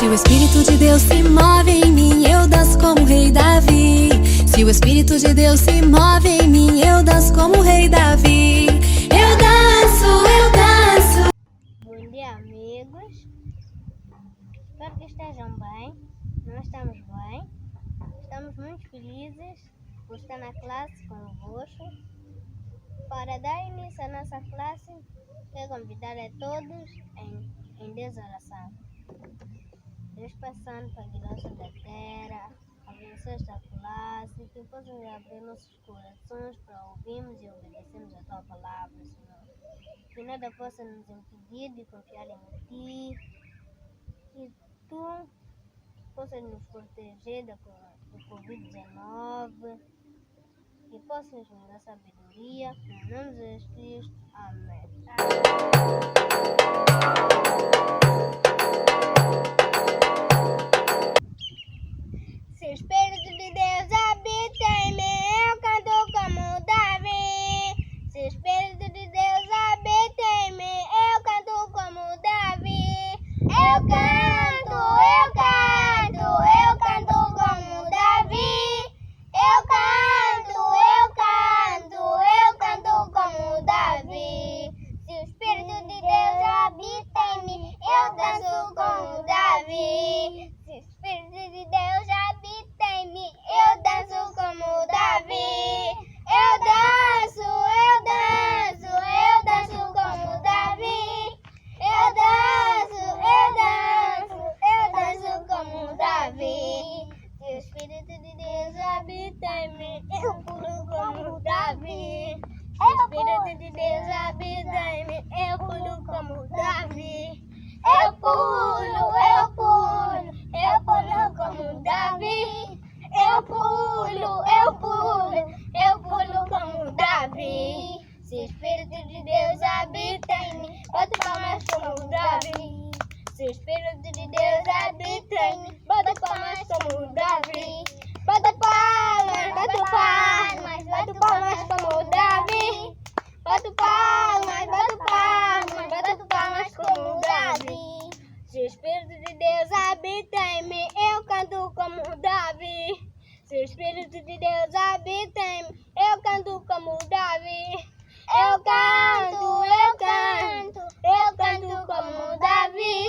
Se o Espírito de Deus se move em mim, eu danço como o rei Davi. Se o Espírito de Deus se move em mim, eu danço como o rei Davi. Eu danço, eu danço. Bom dia, amigos. Espero que estejam bem. Nós estamos bem. Estamos muito felizes por estar na classe convosco. Para dar início à nossa classe, quero convidar a todos em desoração. Deus passando para a graça da terra, abençoe esta classe, que possam abrir nossos corações para ouvirmos e obedecermos a tua palavra, Senhor. Que nada possa nos impedir de confiar em ti, que tu possas nos proteger do Covid-19, que possas nos dar sabedoria, em nome de Jesus Cristo. Amém. Se o Espírito de Deus habita em mim, eu canto como Davi. Se o Espírito de Deus habita em mim, eu canto como Davi. Eu canto como Davi. Eu canto como Davi. Se o Espírito de Deus habita em mim, eu danço como Davi. Se o Espírito de Deus habita em mim, eu danço como Davi. Eu danço como Davi. Eu danço como Davi. Se o Espírito de Deus habita em mim, eu pulo como Davi. Se o Espírito de Deus habita em mim, eu pulo como Davi. Eu pulo como Davi. Eu pulo como Davi. Se o Espírito de Deus habita em mim, bota palmas como Davi. Se o Espírito de Deus habita em mim, bota palmas como Davi. Bota palmas como Davi. Bota palmas como Davi. Se o Espírito de Deus habita em mim, eu canto como Davi. Se o Espírito de Deus habita em mim, eu canto como Davi. Eu canto como Davi.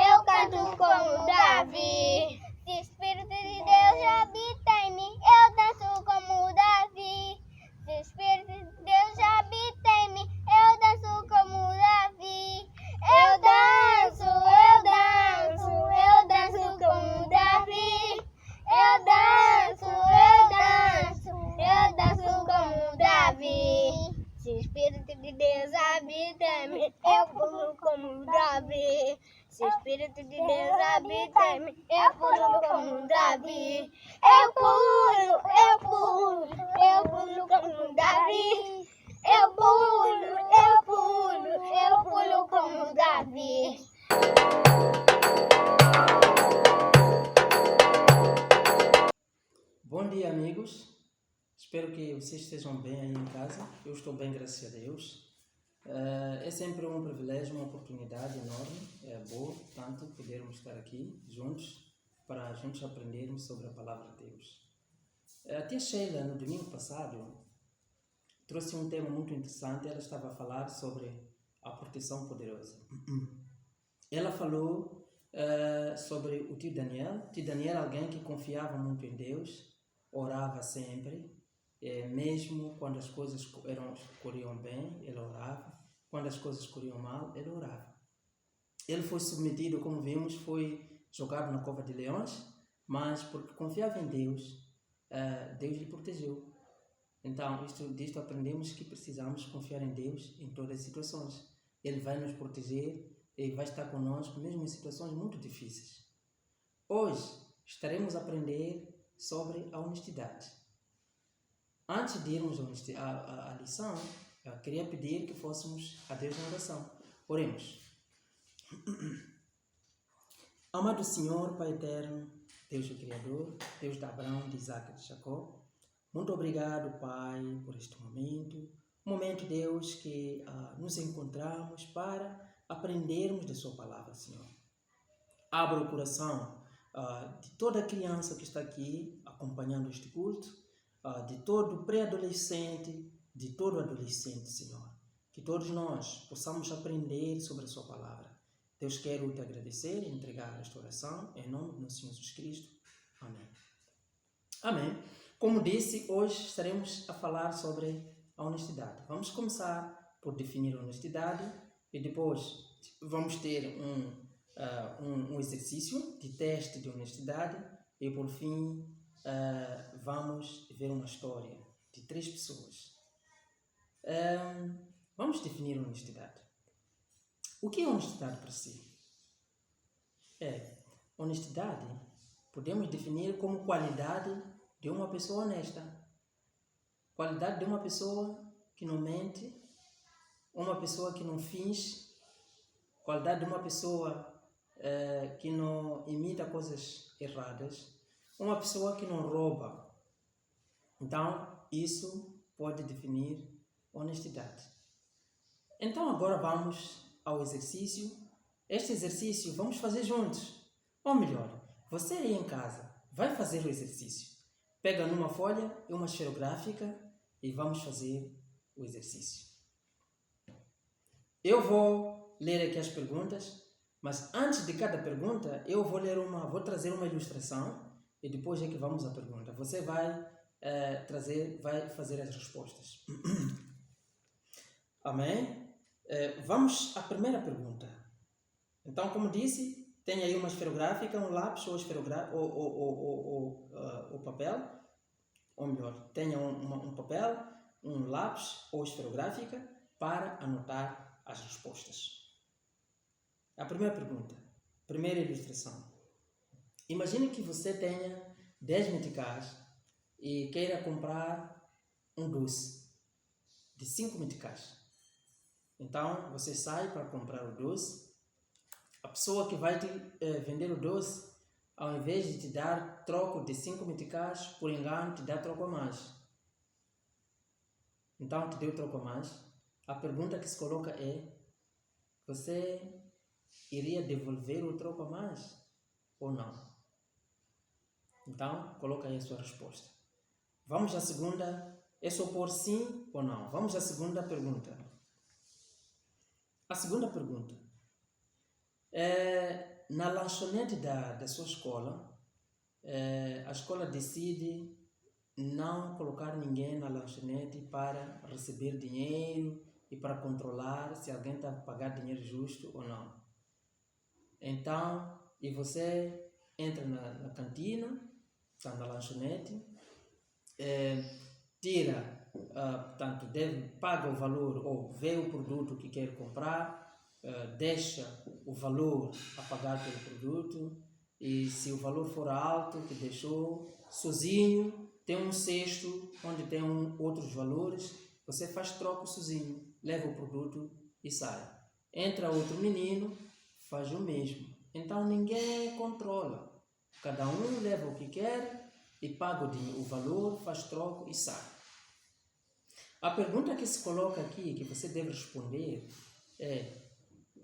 Eu canto como Davi. Se o Espírito de Deus habita em mim, eu danço como Davi. Se o Espírito de Deus habita em mim, eu danço como Davi. Eu danço como Davi. Eu danço como Davi. Se o Espírito de Deus habita em mim, eu pulo como Davi. Se o Espírito de Deus habita em mim, eu pulo como Davi. Eu pulo como Davi. Eu pulo como Davi. Bom dia, amigos. Espero que vocês estejam bem aí em casa. Eu estou bem, graças a Deus. É sempre um privilégio, uma oportunidade enorme. É bom tanto podermos estar aqui juntos para juntos aprendermos sobre a palavra de Deus. A tia Sheila, no domingo passado, trouxe um tema muito interessante. Ela estava a falar sobre a proteção poderosa. Ela falou sobre o tio Daniel. O tio Daniel é alguém que confiava muito em Deus, orava sempre, mesmo quando as coisas corriam bem, ele orava. Quando as coisas corriam mal, ele orava. Ele foi submetido, como vimos, foi jogado na cova de leões, mas porque confiava em Deus, Deus lhe protegeu. Então, disto aprendemos que precisamos confiar em Deus em todas as situações. Ele vai nos proteger, Ele vai estar conosco, mesmo em situações muito difíceis. Hoje, estaremos a aprender sobre a honestidade. Antes de irmos à lição, eu queria pedir que fôssemos a Deus na oração. Oremos. Amado Senhor, Pai eterno, Deus o Criador, Deus de Abraão, de Isaac e de Jacó, muito obrigado, Pai, por este momento. Um momento, Deus, que nos encontramos para aprendermos da sua palavra, Senhor. Abra o coração de toda criança que está aqui acompanhando este culto, de todo pré-adolescente, de todo adolescente, Senhor. Que todos nós possamos aprender sobre a sua palavra. Deus, quero te agradecer e entregar esta oração em nome do nosso Senhor Jesus Cristo. Amém. Amém. Como disse, hoje estaremos a falar sobre a honestidade. Vamos começar por definir a honestidade e depois vamos ter um exercício de teste de honestidade e por fim vamos ver uma história de 3 pessoas. Vamos definir a honestidade. O que é honestidade para si? Honestidade podemos definir como qualidade de uma pessoa honesta. Qualidade de uma pessoa que não mente, uma pessoa que não finge, qualidade de uma pessoa que não imita coisas erradas, uma pessoa que não rouba. Então, isso pode definir honestidade. Então, agora vamos ao exercício. Este exercício vamos fazer juntos. Ou melhor, você aí em casa vai fazer o exercício. Pega numa folha e uma esferográfica e vamos fazer o exercício. Eu vou ler aqui as perguntas, mas antes de cada pergunta eu vou trazer uma ilustração e depois é que vamos à pergunta. Você vai fazer as respostas. Amém? Vamos à primeira pergunta. Então, como disse, tem aí uma esferográfica, um lápis ou papel, ou melhor, tenha um papel, um lápis ou esferográfica para anotar as respostas. A primeira pergunta, primeira ilustração. Imagine que você tenha 10 meticais e queira comprar um doce de 5 meticais. Então, você sai para comprar o doce. A pessoa que vai te vender o doce, ao invés de te dar troco de 5 meticais, por engano, te dá troco a mais. Então, te deu troco a mais. A pergunta que se coloca é: você iria devolver o troco a mais ou não? Então, coloca aí a sua resposta. Vamos à segunda. É só por sim ou não. Vamos à segunda pergunta. A segunda pergunta. Na lanchonete da sua escola, a escola decide não colocar ninguém na lanchonete para receber dinheiro e para controlar se alguém está a pagar dinheiro justo ou não. Então, e você entra na cantina, está na lanchonete, paga o valor ou vê o produto que quer comprar, deixa o valor a pagar pelo produto e se o valor for alto que deixou sozinho, tem um cesto onde tem outros valores, você faz troco sozinho, leva o produto e sai. Entra outro menino, faz o mesmo. Então ninguém controla, cada um leva o que quer e paga o valor, faz troco e sai. A pergunta que se coloca aqui, que você deve responder é: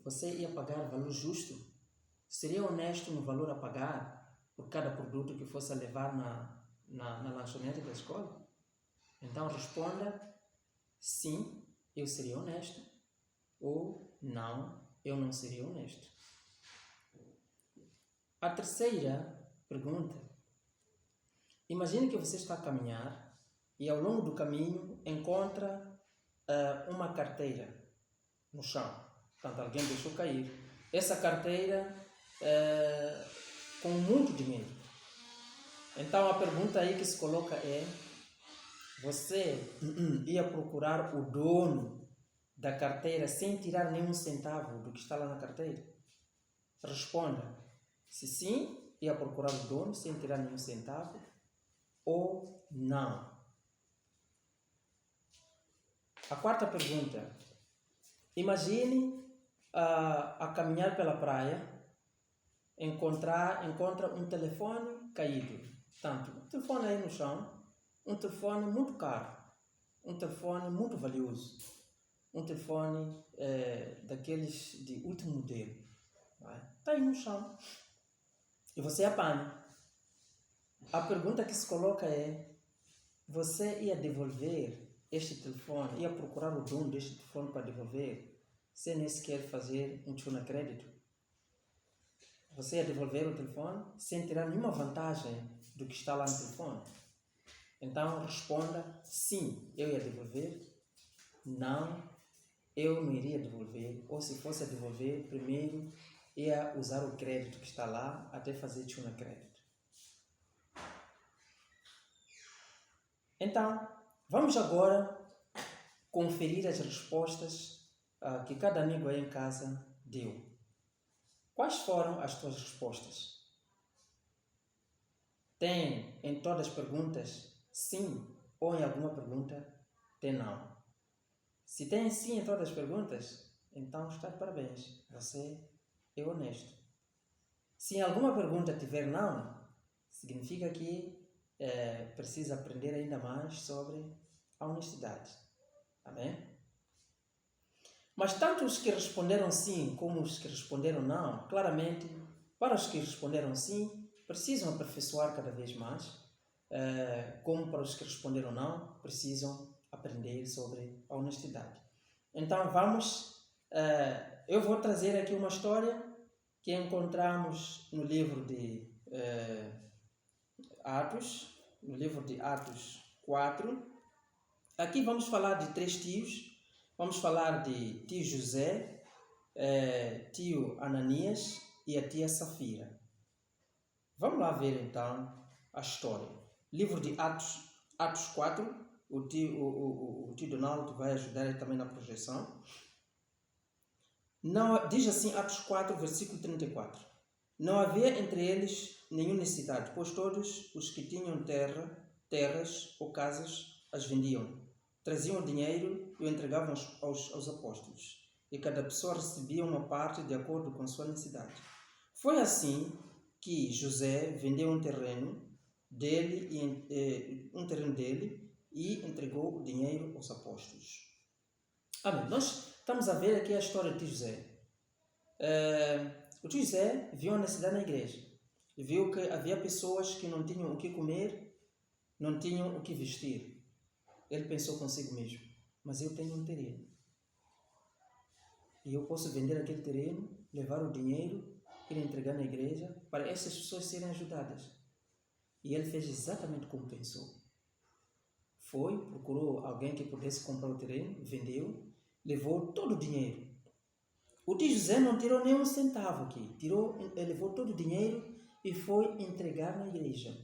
você ia pagar valor justo? Seria honesto no valor a pagar por cada produto que fosse a levar na lanchonete da escola? Então responda: sim, eu seria honesto, ou não, eu não seria honesto. A terceira pergunta: imagine que você está a caminhar e ao longo do caminho encontra uma carteira no chão. Portanto, alguém deixou cair. Essa carteira com muito dinheiro. Então, a pergunta aí que se coloca é: você ia procurar o dono da carteira sem tirar nenhum centavo do que está lá na carteira? Responda: se sim, ia procurar o dono sem tirar nenhum centavo ou não. A quarta pergunta: imagine a caminhar pela praia, encontra um telefone caído. Portanto, um telefone aí no chão, um telefone muito caro, um telefone muito valioso, um telefone daqueles de último modelo. Está aí no chão. E você apanha. A pergunta que se coloca é: você ia devolver este telefone, ia procurar o dono deste telefone para devolver, sem nem sequer fazer um tchuna crédito? Você ia devolver o telefone sem tirar nenhuma vantagem do que está lá no telefone? Então responda: sim, eu ia devolver. Não, eu não iria devolver. Ou se fosse a devolver, primeiro ia usar o crédito que está lá até fazer tchuna crédito. Então, vamos agora conferir as respostas que cada amigo aí em casa deu. Quais foram as tuas respostas? Tem em todas as perguntas sim, ou em alguma pergunta tem não? Se tem sim em todas as perguntas, então está de parabéns, você é honesto. Se em alguma pergunta tiver não, significa que precisa aprender ainda mais sobre a honestidade. Amém? Mas tanto os que responderam sim como os que responderam não, claramente, para os que responderam sim, precisam aperfeiçoar cada vez mais, como para os que responderam não, precisam aprender sobre a honestidade. Então eu vou trazer aqui uma história que encontramos no livro de Atos, no livro de Atos 4. Aqui vamos falar de 3 tios. Vamos falar de tio José, tio Ananias e a tia Safira. Vamos lá ver então a história. Livro de Atos 4. O tio Donaldo vai ajudar também na projeção. Não, diz assim Atos 4, versículo 34. Não havia entre eles nenhum necessitado, pois todos os que tinham terras ou casas as vendiam. Traziam o dinheiro e o entregavam aos apóstolos. E cada pessoa recebia uma parte de acordo com sua necessidade. Foi assim que José vendeu um terreno dele e entregou o dinheiro aos apóstolos. Amém. Nós estamos a ver aqui a história de José. O tio José viu a necessidade na igreja. Viu que havia pessoas que não tinham o que comer, não tinham o que vestir. Ele pensou consigo mesmo: mas eu tenho um terreno. E eu posso vender aquele terreno, levar o dinheiro e entregar na igreja para essas pessoas serem ajudadas. E ele fez exatamente como pensou. Procurou alguém que pudesse comprar o terreno, vendeu, levou todo o dinheiro. O tio José não tirou nem um centavo aqui. Levou todo o dinheiro e foi entregar na igreja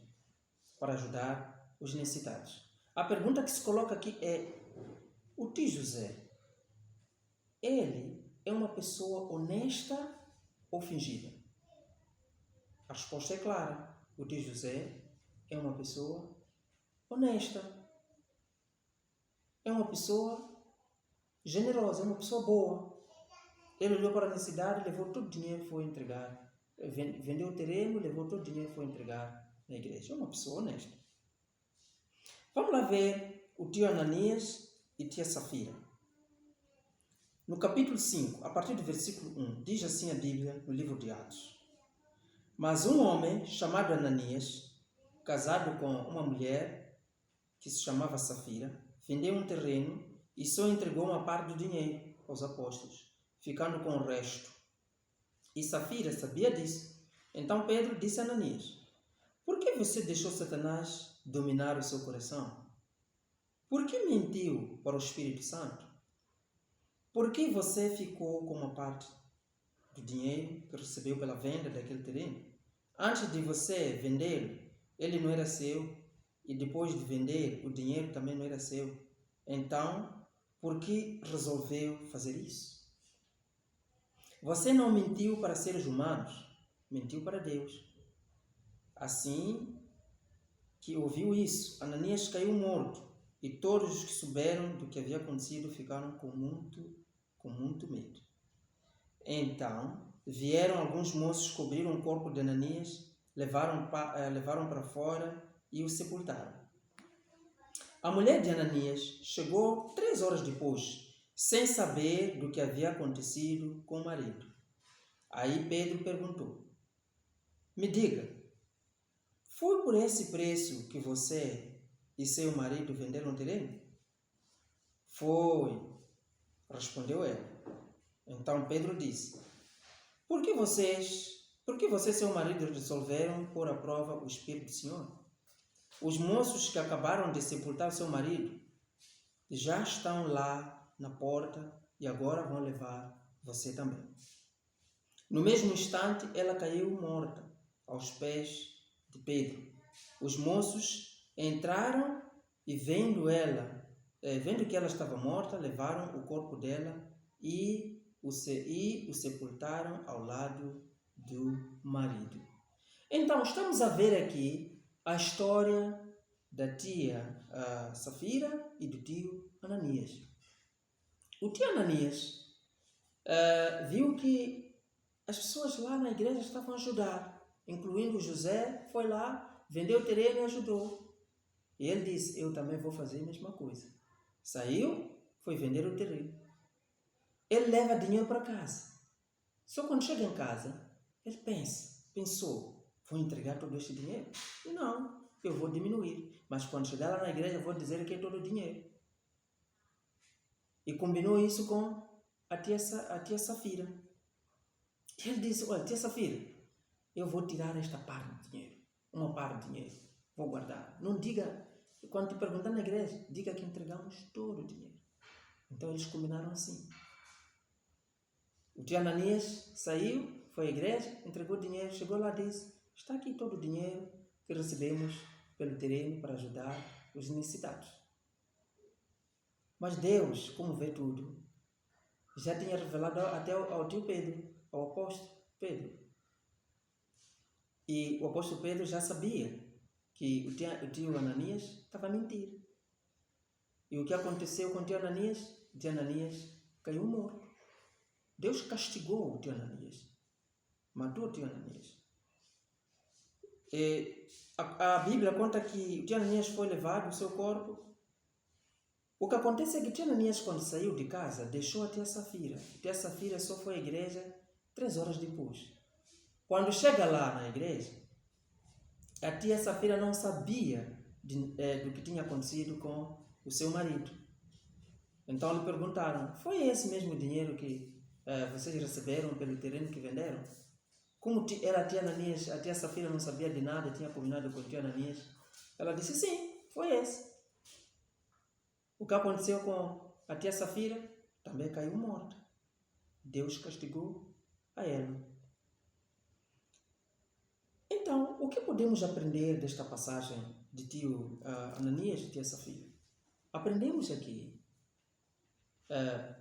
para ajudar os necessitados. A pergunta que se coloca aqui é: o tio José, ele é uma pessoa honesta ou fingida? A resposta é clara. O tio José é uma pessoa honesta. É uma pessoa generosa, é uma pessoa boa. Ele olhou para a necessidade, levou todo o dinheiro e foi entregar. Vendeu o terreno, levou todo o dinheiro e foi entregar na igreja. É uma pessoa honesta. Vamos lá ver o tio Ananias e tia Safira. No capítulo 5, a partir do versículo 1, diz assim a Bíblia no livro de Atos. Mas um homem chamado Ananias, casado com uma mulher que se chamava Safira, vendeu um terreno e só entregou uma parte do dinheiro aos apóstolos, ficando com o resto. E Safira sabia disso. Então Pedro disse a Ananias: por que você deixou Satanás dominar o seu coração? Por que mentiu para o Espírito Santo? Por que você ficou com uma parte do dinheiro que recebeu pela venda daquele terreno? Antes de você vendê-lo, ele não era seu, e depois de vender, o dinheiro também não era seu. Então, por que resolveu fazer isso? Você não mentiu para seres humanos, mentiu para Deus. Assim que ouviu isso, Ananias caiu morto, e todos os que souberam do que havia acontecido ficaram com muito medo. Então, vieram alguns moços, cobriram o corpo de Ananias, levaram para fora e o sepultaram. A mulher de Ananias chegou 3 horas depois sem saber do que havia acontecido com o marido. Aí Pedro perguntou: me diga, foi por esse preço que você e seu marido venderam o terreno? Foi, respondeu ela. Então Pedro disse: por que você e seu marido resolveram pôr à prova o Espírito do Senhor? Os moços que acabaram de sepultar seu marido já estão lá na porta e agora vão levar você também. No mesmo instante, ela caiu morta aos pés de Pedro. Os moços entraram e, vendo que ela estava morta, levaram o corpo dela e o sepultaram ao lado do marido. Então, estamos a ver aqui a história da tia Safira e do tio Ananias. O tio Ananias viu que as pessoas lá na igreja estavam a ajudar, incluindo José, foi lá, vendeu o terreno e ajudou. E ele disse: eu também vou fazer a mesma coisa. Saiu, foi vender o terreno. Ele leva dinheiro para casa. Só quando chega em casa, ele pensou, vou entregar todo este dinheiro? Não, eu vou diminuir. Mas quando chegar lá na igreja, vou dizer que é todo o dinheiro. E combinou isso com a tia Safira. Ele disse: olha, tia Safira, eu vou tirar esta parte de dinheiro, uma parte de dinheiro, vou guardar. Não diga, quando te perguntar na igreja, diga que entregamos todo o dinheiro. Então eles combinaram assim. O tio Ananias saiu, foi à igreja, entregou o dinheiro, chegou lá e disse: está aqui todo o dinheiro que recebemos pelo terreno para ajudar os necessitados. Mas Deus, como vê tudo, já tinha revelado até ao tio Pedro, ao apóstolo Pedro. E o apóstolo Pedro já sabia que o tio Ananias estava a mentir. E o que aconteceu com o tio Ananias? O tio Ananias caiu morto. Deus castigou o tio Ananias. Matou o tio Ananias. A Bíblia conta que o tio Ananias foi levado, o seu corpo. O que acontece é que o tio Ananias, quando saiu de casa, deixou a tia Safira. A tia Safira só foi à igreja 3 horas depois. Quando chega lá na igreja, a tia Safira não sabia do que tinha acontecido com o seu marido. Então lhe perguntaram: foi esse mesmo dinheiro que vocês receberam pelo terreno que venderam? Como era a tia Ananias, a tia Safira não sabia de nada, tinha combinado com o tio Ananias. Ela disse: sim, foi esse. O que aconteceu com a tia Safira também caiu morta. Deus castigou a ela. Então, o que podemos aprender desta passagem de tio Ananias e tia Safira? Aprendemos aqui,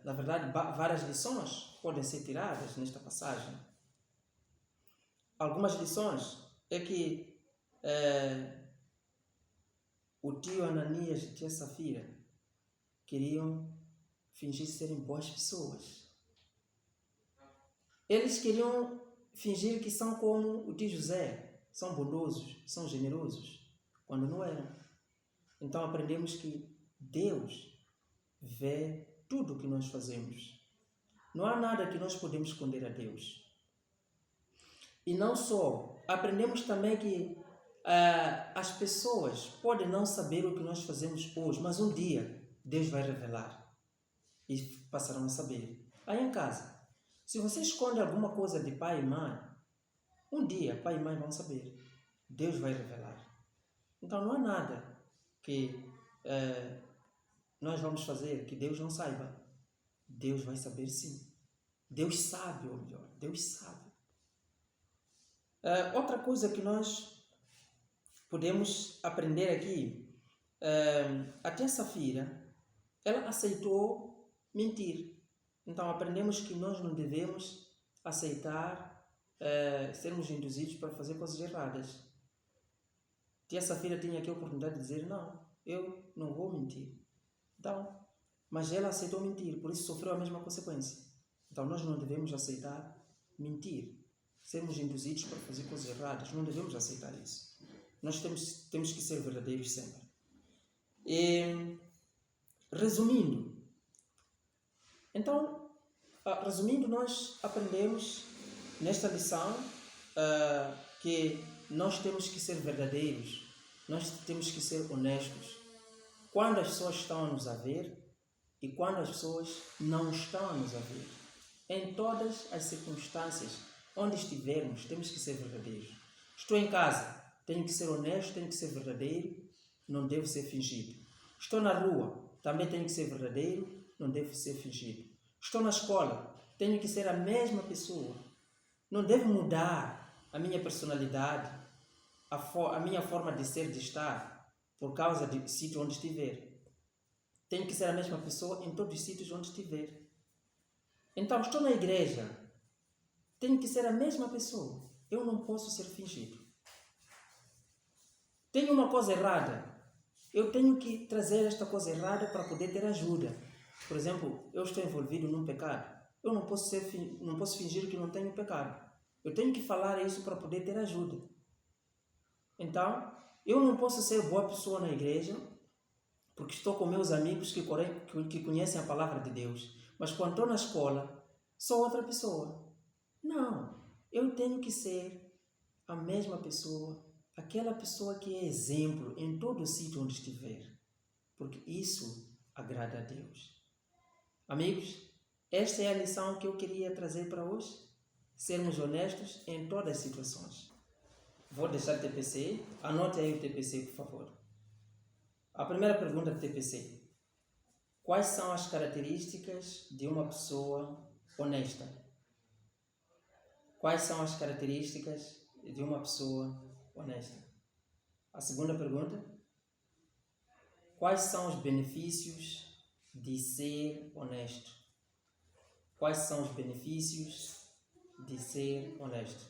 na verdade, várias lições podem ser tiradas nesta passagem. Algumas lições é que o tio Ananias e tia Safira queriam fingir serem boas pessoas. Eles queriam fingir que são como o tio José, são bondosos, são generosos, quando não eram. Então aprendemos que Deus vê tudo o que nós fazemos. Não há nada que nós podemos esconder a Deus. E não só, aprendemos também que as pessoas podem não saber o que nós fazemos hoje, mas um dia Deus vai revelar e passarão a saber. Aí em casa, se você esconde alguma coisa de pai e mãe, um dia pai e mãe vão saber. Deus vai revelar. Então não há nada que nós vamos fazer que Deus não saiba. Deus vai saber sim. Deus sabe, ou melhor, Deus sabe. Outra coisa que nós podemos aprender aqui, a tia Safira, ela aceitou mentir. Então aprendemos que nós não devemos aceitar sermos induzidos para fazer coisas erradas. Tia Safira tinha aqui a oportunidade de dizer: não, eu não vou mentir. Então, mas ela aceitou mentir, por isso sofreu a mesma consequência. Então nós não devemos aceitar mentir, sermos induzidos para fazer coisas erradas. Não devemos aceitar isso. Nós temos que ser verdadeiros sempre. E, resumindo, Então, resumindo, nós aprendemos nesta lição que nós temos que ser verdadeiros, nós temos que ser honestos. Quando as pessoas estão a nos ver e quando as pessoas não estão a nos ver. Em todas as circunstâncias, onde estivermos, temos que ser verdadeiros. Estou em casa, tenho que ser honesto, tenho que ser verdadeiro, não devo ser fingido. Estou na rua, também tenho que ser verdadeiro, não devo ser fingido. Estou na escola, tenho que ser a mesma pessoa. Não devo mudar a minha personalidade, a minha forma de ser, de estar, por causa do sítio onde estiver. Tenho que ser a mesma pessoa em todos os sítios onde estiver. Então, estou na igreja, tenho que ser a mesma pessoa. Eu não posso ser fingido. Tenho uma coisa errada, eu tenho que trazer esta coisa errada para poder ter ajuda. Por exemplo, eu estou envolvido num pecado. Eu não posso fingir que não tenho pecado. Eu tenho que falar isso para poder ter ajuda. Então, eu não posso ser boa pessoa na igreja porque estou com meus amigos que conhecem a palavra de Deus. Mas quando estou na escola, sou outra pessoa. Não, eu tenho que ser a mesma pessoa, aquela pessoa que é exemplo em todo o sítio onde estiver. Porque isso agrada a Deus. Amigos, esta é a lição que eu queria trazer para hoje. Sermos honestos em todas as situações. Vou deixar o TPC. Anote aí o TPC, por favor. A primeira pergunta do TPC. Quais são as características de uma pessoa honesta? Quais são as características de uma pessoa honesta? A segunda pergunta. Quais são os benefícios de ser honesto? Quais são os benefícios de ser honesto?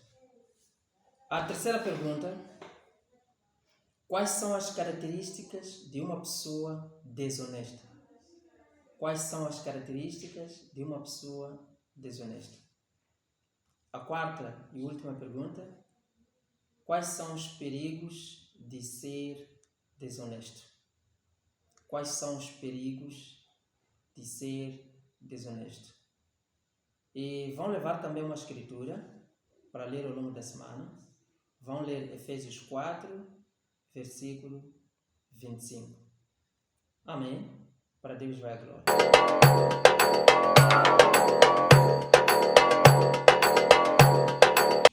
A terceira pergunta. Quais são as características de uma pessoa desonesta? Quais são as características de uma pessoa desonesta? A quarta e última pergunta. Quais são os perigos de ser desonesto? Quais são os perigos de ser desonesto? E vão levar também uma escritura para ler ao longo da semana. Vão ler Efésios 4, versículo 25. Amém? Para Deus vai a glória.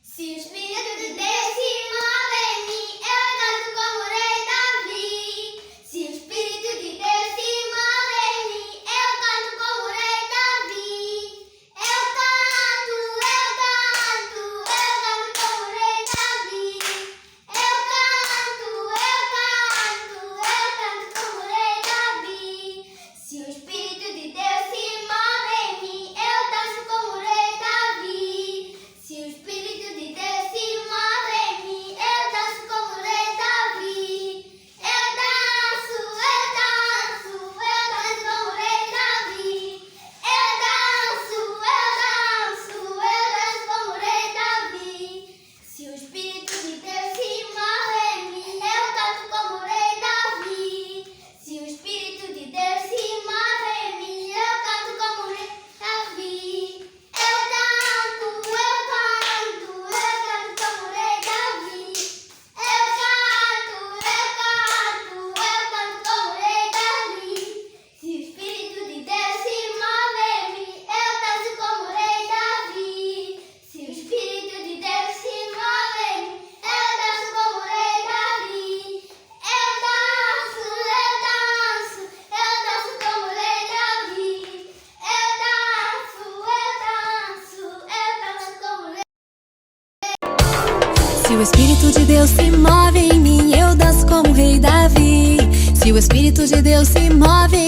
Se o Espírito de Deus se move em mim, eu danço como o rei Davi. Se o Espírito de Deus se move em mim, eu canto como o rei Davi. Eu canto como o rei Davi. Eu canto como o rei Davi. Se o Espírito de Deus se move em mim, eu danço como o rei Davi. Se o Espírito de Deus se move em mim, eu danço como o rei Davi. Eu danço como o rei Davi. Eu danço como o rei Davi. Se o Espírito de Deus se move em mim, eu canto como o rei Davi. Se o Espírito de Deus se move em mim, eu canto como o rei Davi. Eu canto como o rei Davi. Eu canto como o rei Davi. Se o Espírito de Deus se move em mim, eu danço como o rei Davi. Se o Espírito de Deus se move em mim, eu danço como o rei Davi. Eu danço como o rei Davi. Eu danço como o rei. Se o Espírito de Deus se move em mim, eu danço como o rei Davi. Se o Espírito de Deus se move em